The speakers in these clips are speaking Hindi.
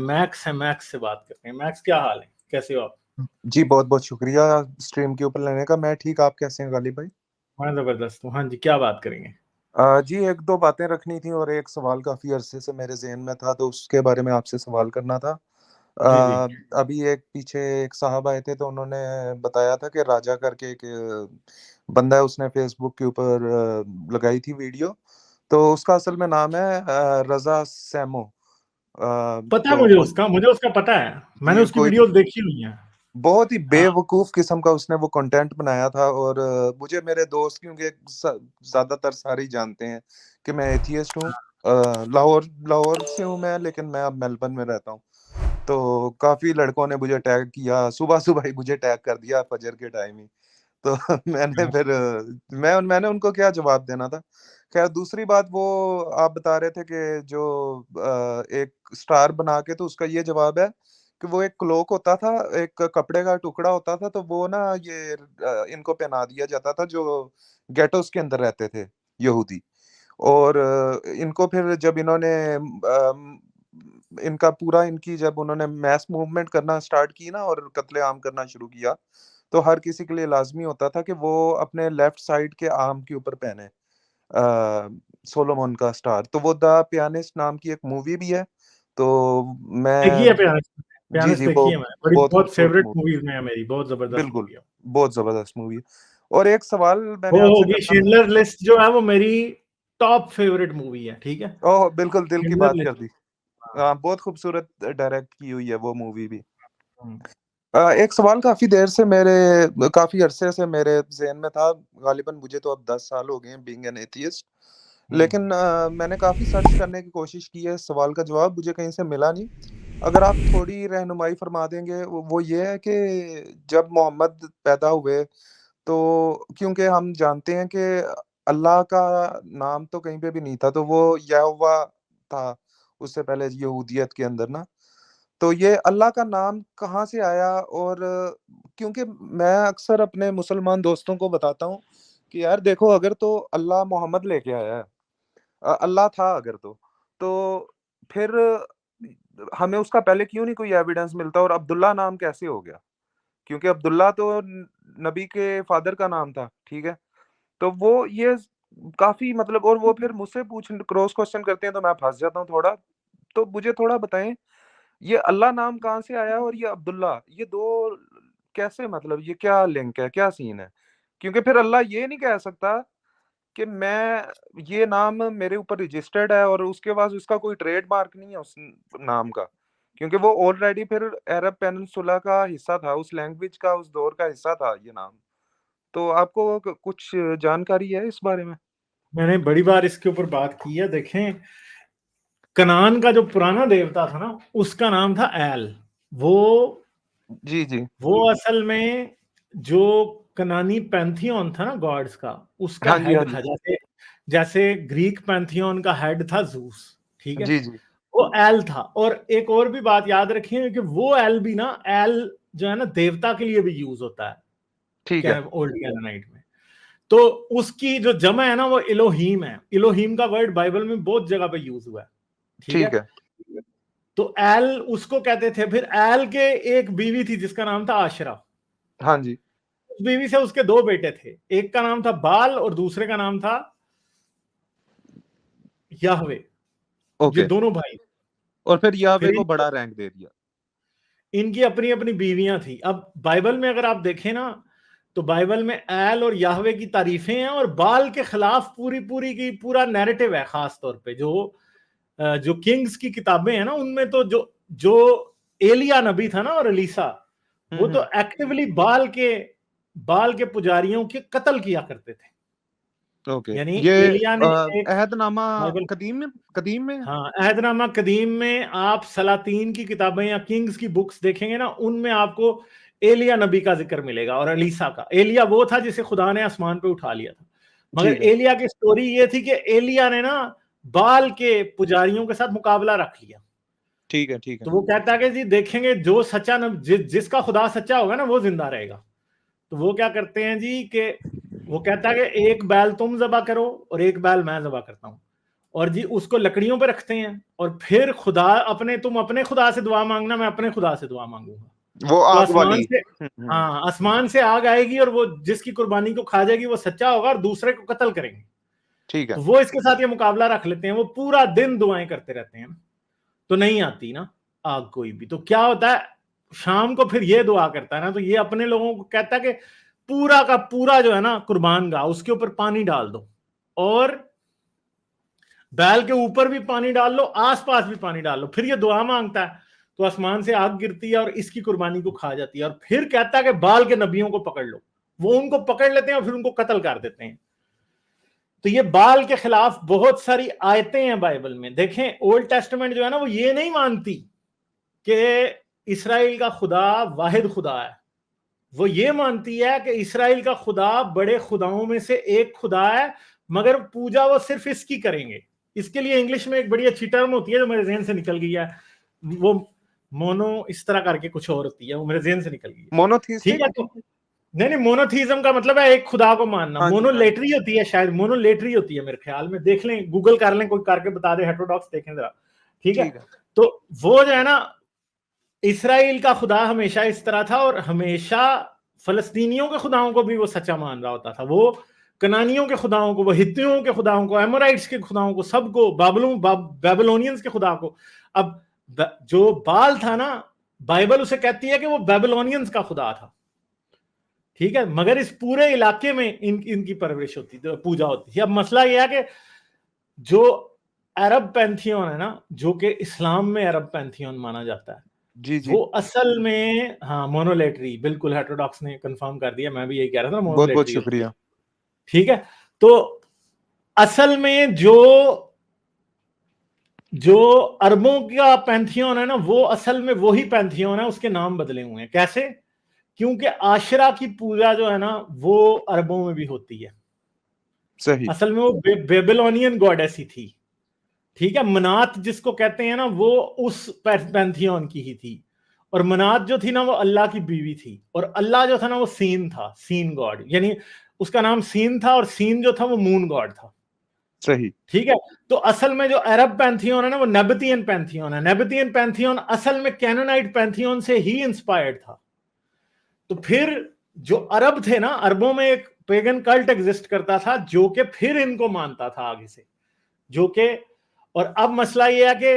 मैक्स है, मैक्स से बात करते हैं। मैक्स, क्या हाल है, कैसे हो आप? जी बहुत बहुत शुक्रिया स्ट्रीम के ऊपर लेने का। मैं ठीक, आप कैसे हैं गालिब भाई? मैं जबरदस्त हूँ। हाँ जी, क्या बात करेंगे? जी एक दो बातें रखनी थी और एक सवाल काफ़ी अरसे से मेरे जहन में था, तो उसके बारे में आपसे सवाल करना था। जी जी। अभी एक पीछे एक साहब आए थे, तो उन्होंने बताया था कि राजा करके एक बंदा है, उसने फेसबुक के ऊपर लगाई थी वीडियो। तो उसका असल में नाम है रजा सैमो। पता है तो मुझे उसका पता है। मैंने जी उसकी कोई वीडियोस देखी हुई हैं। बहुत ही हाँ बेवकूफ किस्म का उसने वो कंटेंट बनाया था। और मुझे मेरे दोस्त, क्योंकि ज्यादातर सारे ही जानते हैं कि मैं एथियस्ट हूँ। लाहौर लाहौर से हूँ मैं, लेकिन मैं अब मेलबर्न में रहता हूँ। तो काफी लड़कों ने मुझे टैग किया, सुबह सुबह ही मुझे टैग कर दिया फजर के टाइम ही। तो मैंने उनको क्या जवाब देना था। खैर, दूसरी बात, वो आप बता रहे थे कि जो एक स्टार बना के, तो उसका ये जवाब है कि वो एक क्लोक होता था, एक कपड़े का टुकड़ा होता था, तो वो ना ये इनको पहना दिया जाता था जो गेटोस के अंदर रहते थे, यहूदी। और इनको फिर जब इन्होंने इनका पूरा इनकी जब उन्होंने मैस मूवमेंट करना स्टार्ट की ना और कत्लेआम करना शुरू किया, तो हर किसी के लिए लाजमी होता था कि वो अपने लेफ्ट साइड के आर्म के ऊपर पहने सोलोमन का स्टार। तो वो द पियानिस्ट नाम की एक मूवी भी है। तो देखी मैं है पियानिस्ट। जी पियानिस्ट जी देखी है मैंने, बड़ी बहुत बहुत खूबसूरत फेवरेट मूवी, मूवीज में है मेरी, बहुत जबरदस्त बिल्कुल मूवी है। बहुत जबरदस्त मूवी है। और एक सवाल मैंने वो आपसे होगी करना था। शिंडलर लिस्ट, जो है वो मेरी टॉप फेवरेट मूवी है, ठीक है। ओह, बिल्कुल दिल की शिंडलर बात कर लिस्ट। दी। हाँ। बहुत खूबसूरत डायरेक्ट की हुई है वो मूवी भी। हम्म। एक सवाल काफी देर से मेरे काफी अरसे से मेरे जहन में था। गालिबन मुझे तो अब 10 साल हो गए हैं बीइंग एन एथियस्ट। लेकिन मैंने काफी सर्च करने की कोशिश की है, इस सवाल का जवाब मुझे कहीं से मिला नहीं। अगर आप थोड़ी रहनुमाई फरमा देंगे, वो ये है कि जब मोहम्मद पैदा हुए, तो क्योंकि हम जानते हैं कि अल्लाह का नाम तो कहीं पे भी नहीं था, तो वो यहोवा था उससे पहले यहूदियत के अंदर ना। तो ये अल्लाह का नाम कहाँ से आया? और क्योंकि मैं अक्सर अपने मुसलमान दोस्तों को बताता हूँ कि यार देखो, अगर तो अल्लाह मोहम्मद लेके आया है, अल्लाह था अगर तो फिर हमें उसका पहले क्यों नहीं कोई एविडेंस मिलता? और अब्दुल्ला नाम कैसे हो गया? क्योंकि अब्दुल्ला तो नबी के फादर का नाम था, ठीक है। तो वो ये काफी मतलब, और वो फिर मुझसे पूछ क्रॉस क्वेश्चन करते हैं, तो मैं फंस जाता हूँ थोड़ा। तो मुझे थोड़ा बताएं, ये अल्लाह नाम कहाँ से आया और ये अब्दुल्ला, ये दो कैसे, मतलब ये क्या लिंक है, क्या सीन है? क्योंकि फिर अल्लाह ये नहीं कह सकता कि मैं ये नाम मेरे ऊपर रजिस्टर्ड है और उसके बाद उसका कोई ट्रेडमार्क नहीं है उस नाम का, क्योंकि वो ऑलरेडी फिर अरब पेनिनसुला का हिस्सा था, उस लैंग्वेज का, उस दौर का हिस्सा था ये नाम। तो आपको कुछ जानकारी है इस बारे में? मैंने बड़ी बार इसके ऊपर बात की है। देखें, कनान का जो पुराना देवता था ना, उसका नाम था एल। वो जी जी। वो असल में जो कनानी पैंथियन था ना गॉड्स का, उसका हाँ जी, हाँ हेड जी। था। जैसे जैसे ग्रीक पैंथियन का हेड था जूस, ठीक है। जी जी। वो एल था। और एक और भी बात याद रखिए कि वो एल भी ना, एल जो है ना, देवता के लिए भी यूज होता है ठीक है। क्या ओल्ड कैनानाइट में। तो उसकी जो जमा है ना, वो इलोहीम है। इलोहीम का वर्ड बाइबल में बहुत जगह पे यूज हुआ है, ठीक है। ठीक है। तो एल उसको कहते थे। फिर एल के एक बीवी थी जिसका नाम था आशरा। हाँ जी। उस बीवी से उसके दो बेटे थे, एक का नाम था बाल और दूसरे का नाम था याहवे। ये ओके। दोनों भाई। और फिर यावे फिर को बड़ा रैंक दे दिया। इनकी अपनी अपनी बीवियां थी। अब बाइबल में अगर आप देखें ना, तो बाइबल में एल और याहवे की तारीफें हैं, और बाल के खिलाफ पूरी पूरी की पूरा नैरेटिव है। खास तौर पे जो किंग्स की किताबें हैं ना, उनमें तो जो जो एलिया नबी था ना और अलीसा, वो तो हम्म। एक्टिवली बाल के पुजारियों के कत्ल किया करते थे। ओके। यानी ये एलिया ने एक अहदनामा बाइबल, कदीम में हाँ, अहदनामा कदीम में आप सलातीन की किताबें या किंग्स की बुक्स देखेंगे ना, उनमें आपको एलिया नबी का जिक्र मिलेगा और अलीसा का। एलिया वो था जिसे खुदा ने आसमान पे उठा लिया था, मगर ठीक है। एलिया की स्टोरी ये थी कि एलिया ने ना बाल के पुजारियों के साथ मुकाबला रख लिया। ठीक है। ठीक है। तो वो कहता है कि जी देखेंगे, जो सच्चा जिसका खुदा सच्चा होगा ना, वो जिंदा रहेगा। तो वो क्या करते हैं जी, कि वो कहता है कि एक बैल तुम जबा करो और एक बैल मैं जबा करता हूं। और जी उसको लकड़ियों पे रखते हैं, और फिर तुम अपने खुदा से दुआ मांगना, मैं अपने खुदा से दुआ मांगूंगा। वो तो आग आसमान वाली। से, हाँ, आसमान से आग आएगी और वो जिसकी कुर्बानी को खा जाएगी वो सच्चा होगा और दूसरे को कत्ल करेंगे। ठीक है। तो वो इसके साथ ये मुकाबला रख लेते हैं, वो पूरा दिन दुआएं करते रहते हैं, तो नहीं आती ना आग कोई भी। तो क्या होता है, शाम को फिर ये दुआ करता है ना, तो ये अपने लोगों को कहता है कि पूरा का पूरा जो है ना कुर्बान गाह, उसके ऊपर पानी डाल दो, और बैल के ऊपर भी पानी डाल लो, आसपास भी पानी डाल लो। फिर ये दुआ मांगता है तो आसमान से आग गिरती है और इसकी कुर्बानी को खा जाती है। और फिर कहता है कि बाल के नबियों को पकड़ लो, वो उनको पकड़ लेते हैं और फिर उनको कत्ल कर देते हैं। तो ये बाल के खिलाफ बहुत सारी आयतें हैं बाइबल में। देखें, ओल्ड टेस्टामेंट जो है ना वो ये नहीं मानती कि इसराइल का खुदा वाहिद खुदा है, वो ये मानती है कि इसराइल का खुदा बड़े खुदाओं में से एक खुदा है, मगर पूजा वो सिर्फ इसकी करेंगे। इसके लिए इंग्लिश में एक बड़ी अच्छी टर्म होती है जो मेरे जहन से निकल गई है, वो मोनो इस तरह करके कुछ और होती है, वो मेरे जहन से निकल गई है। मोनोथीस्टिक। ठीक है, तो नहीं, मोनोथीज्म का मतलब है एक खुदा को मानना। हाँ जी, मोनोलेटरी होती है, शायद मोनोलेटरी होती है मेरे ख्याल में, देख लें, गूगल कर लें, कोई करके बता दे, हेटेरोडॉक्स देखें जरा। ठीक है, तो वो जो है ना, इसराइल का खुदा हमेशा इस तरह था, और हमेशा फलस्तीनियों के खुदाओं को भी वो सच्चा मान रहा होता था, वो कनानियों के खुदाओं को, वो हित्तियों के खुदाओं को, एमोराइट्स के खुदाओं को, सबको, बेबीलोनियंस के खुदा को। अब जो बाल था ना, बाइबल उसे कहती है कि वो बेबीलोनियंस का खुदा था। ठीक है, मगर इस पूरे इलाके में इनकी परवरिश होती थी, पूजा होती थी। अब मसला यह है कि जो अरब पैंथियन है ना, जो कि इस्लाम में अरब पैंथियन माना जाता है, जी जी, वो असल में, हाँ, मोनोलेटरी, बिल्कुल हेटेरोडॉक्स ने कंफर्म कर दिया, मैं भी यही कह रहा था, बहुत बहुत मोनोलेटरी। शुक्रिया। ठीक है, तो असल में जो अरबों का पैंथियन है ना, वो असल में वही पैंथियन है, उसके नाम बदले हुए हैं। कैसे? क्योंकि आशरा की पूजा जो है ना वो अरबों में भी होती है। सही। असल में वो बेबीलोनियन गॉडेस ही थी। ठीक है, मनात जिसको कहते हैं ना, वो उस पैंथियन की ही थी, और मनात जो थी ना वो अल्लाह की बीवी थी, और अल्लाह जो था ना वो सीन था, सीन गॉड, यानी उसका नाम सीन था, और सीन जो था वो मून गॉड था। सही। ठीक है, तो असल में जो अरब पैंथियन है ना वो नेबतियन पैंथियन है। नेबतियन पैंथियन असल में कैनोनाइट पैंथियन से ही इंस्पायर्ड था। तो फिर जो अरब थे ना, अरबों में एक पेगन कल्ट एग्जिस्ट करता था जो कि फिर इनको मानता था आगे से, जो कि, और अब मसला ये है कि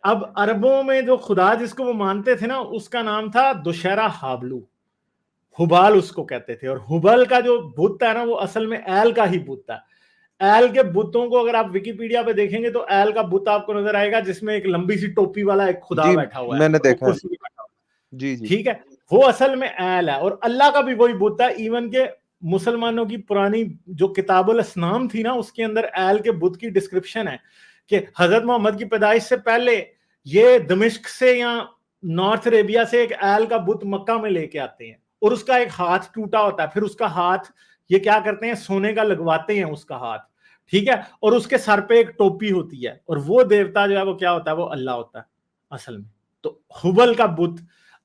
अब अरबों में जो खुदा जिसको वो मानते थे ना, उसका नाम था दुशहरा हाबलू, हुबाल उसको कहते थे। और हुबल का जो बुत है ना वो असल में एल का ही बुत है। एल के बुतों को अगर आप विकिपीडिया पे देखेंगे तो एल का बुत आपको नजर आएगा जिसमें एक लंबी सी टोपी वाला एक खुदा जी, बैठा हुआ है, मैंने और वो देखा है। कुर्सी पे बैठा हुआ है। जी जी। ठीक है, वो असल में एल है, और अल्लाह का भी वही बुत है। इवन के मुसलमानों की पुरानी जो किताबुल अस्नाम थी ना, उसके अंदर एल के बुत की डिस्क्रिप्शन है कि हजरत मोहम्मद की पैदाइश से पहले ये दमिश्क से या नॉर्थ अरेबिया से एक एल का बुत मक्का में लेके आते हैं, और उसका एक हाथ टूटा होता है, फिर उसका हाथ ये क्या करते हैं, सोने का लगवाते हैं उसका हाथ। ठीक है, और उसके सर पे एक टोपी होती है, और वो देवता जो है वो क्या होता है, वो अल्लाह होता है असल में। तो हुबल का बुत,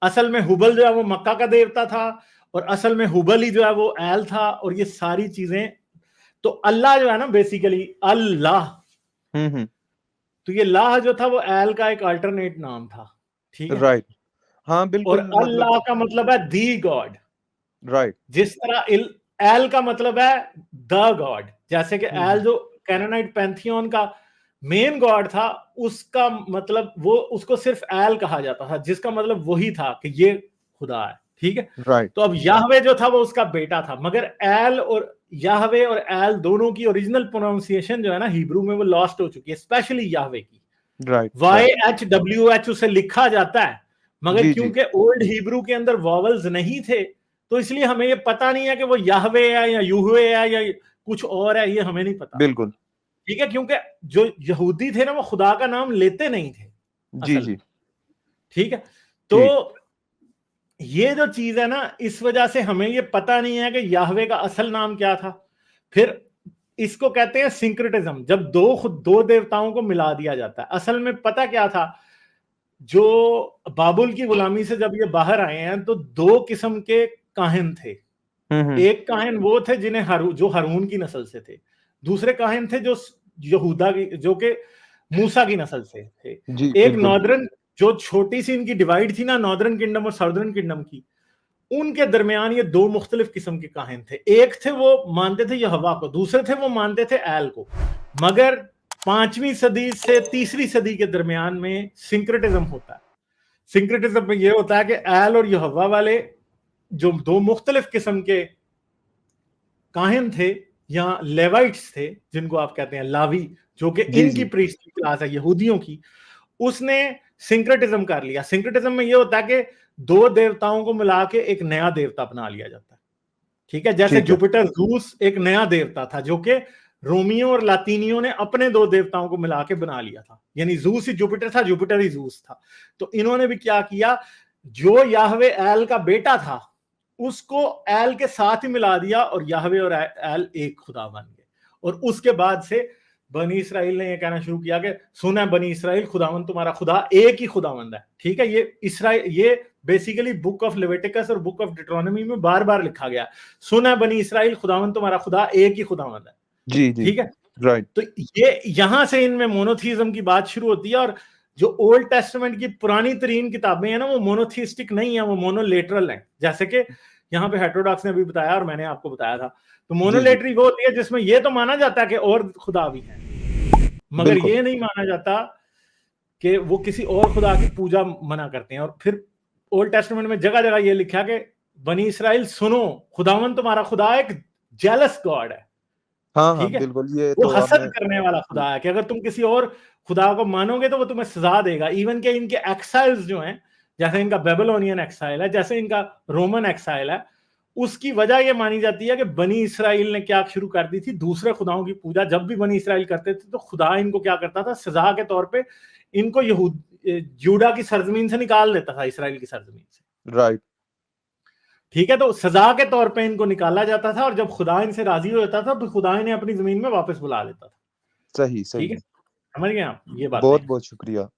असल में हुबल जो है वो मक्का का देवता था, और असल में हुबल ही जो है वो एल था, और ये सारी चीजें। तो अल्लाह जो है ना, बेसिकली अल्लाह, तो ये लाह जो था वो एल का एक अल्टरनेट नाम था। ठीक है, राइट। हाँ और बिल्कुल, मतलब अल्लाह का मतलब है दी गॉड। राइट। जिस तरह एल का मतलब है द गॉड, जैसे कि एल जो कैनानाइट पैंथियन का मेन गॉड था, उसका मतलब वो, उसको सिर्फ एल कहा जाता था, जिसका मतलब वही था कि ये खुदा है। ठीक है, राइट। तो अब याहवे जो था वो उसका बेटा था, मगर एल और याहवे और एल दोनों की ओरिजिनल प्रोनाउंसिएशन जो है ना हिब्रू में वो लॉस्ट हो चुकी है, स्पेशली याहवे की। राइट। YHWH उसे लिखा जाता है, मगर जी जी, क्योंकि ओल्ड हिब्रू के अंदर वॉवल्स नहीं थे, तो इसलिए हमें ये पता नहीं है कि वो याहवे है या यूहवे है या कुछ और है, ये हमें नहीं पता। बिल्कुल। ठीक है, क्योंकि जो यहूदी थे ना वो खुदा का नाम लेते नहीं थे जी असल जी, में। ठीक है, तो ये जो चीज है ना, इस वजह से हमें ये पता नहीं है कि याहवे का असल नाम क्या था। फिर इसको कहते हैं सिंक्रेटिज्म, जब दो देवताओं को मिला दिया जाता है। असल में पता क्या था, जो बाबुल की गुलामी से जब ये बाहर आए हैं तो दो किस्म के काहिन थे। एक काहिन वो थे जिन्हें जो हारून की नस्ल से थे, दूसरे काहिन थे जो यहूदा की, जो कि मूसा की नस्ल से थे। जी, एक बिल्कुल। नॉर्दर्न, जो छोटी सी इनकी डिवाइड थी ना नॉर्दर्न किंगडम और साउदर्न किंगडम की, उनके दरमियान ये दो मुख्तलिफ किस्म के काहिन थे। एक थे वो मानते थे यहोवा को, दूसरे थे वो मानते थे एल को। मगर 5वीं सदी से 3री सदी के दरमियान में सिंक्रेटिज्म होता है। सिंक्रेटिज्म में ये होता है कि एल और यहोवा वाले जो दो मुख्तलिफ किस्म के काहिन थे या लेवाइट्स थे, जिनको आप कहते हैं लावी, जो कि जी, इनकी जी। प्रीस्टली क्लास है यहूदियों की, उसने सिंक्रेटिज्म कर लिया। सिंक्रेटिज्म में यह होता है कि दो देवताओं को मिला के एक नया देवता बना लिया जाता है। ठीक है, जैसे ठीक है। जुपिटर जूस एक नया देवता था जो कि रोमियो और लातीनियों ने अपने दो देवताओं को मिला के बना लिया था, यानी जूस ही जुपिटर था, जुपिटर ही जूस था। तो इन्होंने भी क्या किया, जो याहवे एल का बेटा था उसको एल के साथ ही मिला दिया और याहवे और एल एक खुदा बन गए। और उसके बाद से बनी इसराइल ने यह कहना शुरू किया कि सुना बनी इसराइल, खुदावंद तुम्हारा खुदा एक ही खुदावंद है। ठीक है, ये बेसिकली बुक ऑफ लेविटिकस और बुक ऑफ डिट्रोनॉमी में बार बार लिखा गया, सुना बनी इसराइल, खुदावंद तुम्हारा खुदा एक ही खुदावंद है। जी, जी। ठीक है, राइट। तो ये यहां से इनमें मोनोथीज्म की बात शुरू होती है। और जो ओल्ड टेस्टामेंट की पुरानी तरीन किताबें हैं ना, वो मोनोथीस्टिक नहीं है, वो मोनोलेटरल है। जैसे कि यहाँ पे हेटेरोडॉक्स ने भी बताया और मैंने आपको बताया था। तो मोनोलेटरी वो होती है जिसमें ये तो माना जाता है कि और खुदा भी है, मगर ये नहीं माना जाता कि वो किसी और खुदा की पूजा मना करते हैं। और फिर ओल्ड टेस्टामेंट में जगह जगह ये लिखा कि बनी इसराइल सुनो, खुदावन तुम्हारा खुदा एक जेलस गॉड है। हाँ, हाँ, ठीक है, बिल्कुल, ये वो तो हसद करने वाला खुदा है कि अगर तुम किसी और खुदा को मानोगे तो वो तुम्हें सजा देगा। इवन के इनके एक्साइल्स जो हैं, जैसे इनका बेबीलोनियन एक्साइल है, जैसे इनका रोमन एक्साइल है, उसकी वजह यह मानी जाती है कि बनी इसराइल ने क्या शुरू कर दी थी, दूसरे खुदाओं की पूजा। जब भी बनी इसराइल करते थे तो खुदा इनको क्या करता था, सजा के तौर पे इनको यहूदा की सरजमीन से निकाल देता था, इसराइल की सरजमीन से। राइट। ठीक है, तो सजा के तौर पे इनको निकाला जाता था, और जब खुदा इनसे राजी हो जाता था तो खुदा इन्हें अपनी जमीन में वापस बुला लेता था। सही, ठीक है, सही। समझ गए आप ये बात? बहुत बहुत शुक्रिया।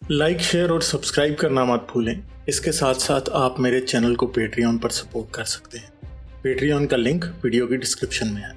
लाइक, शेयर और सब्सक्राइब करना मत भूलें। इसके साथ साथ आप मेरे चैनल को पेट्रियन पर सपोर्ट कर सकते हैं। पेट्रियन का लिंक वीडियो की डिस्क्रिप्शन में है।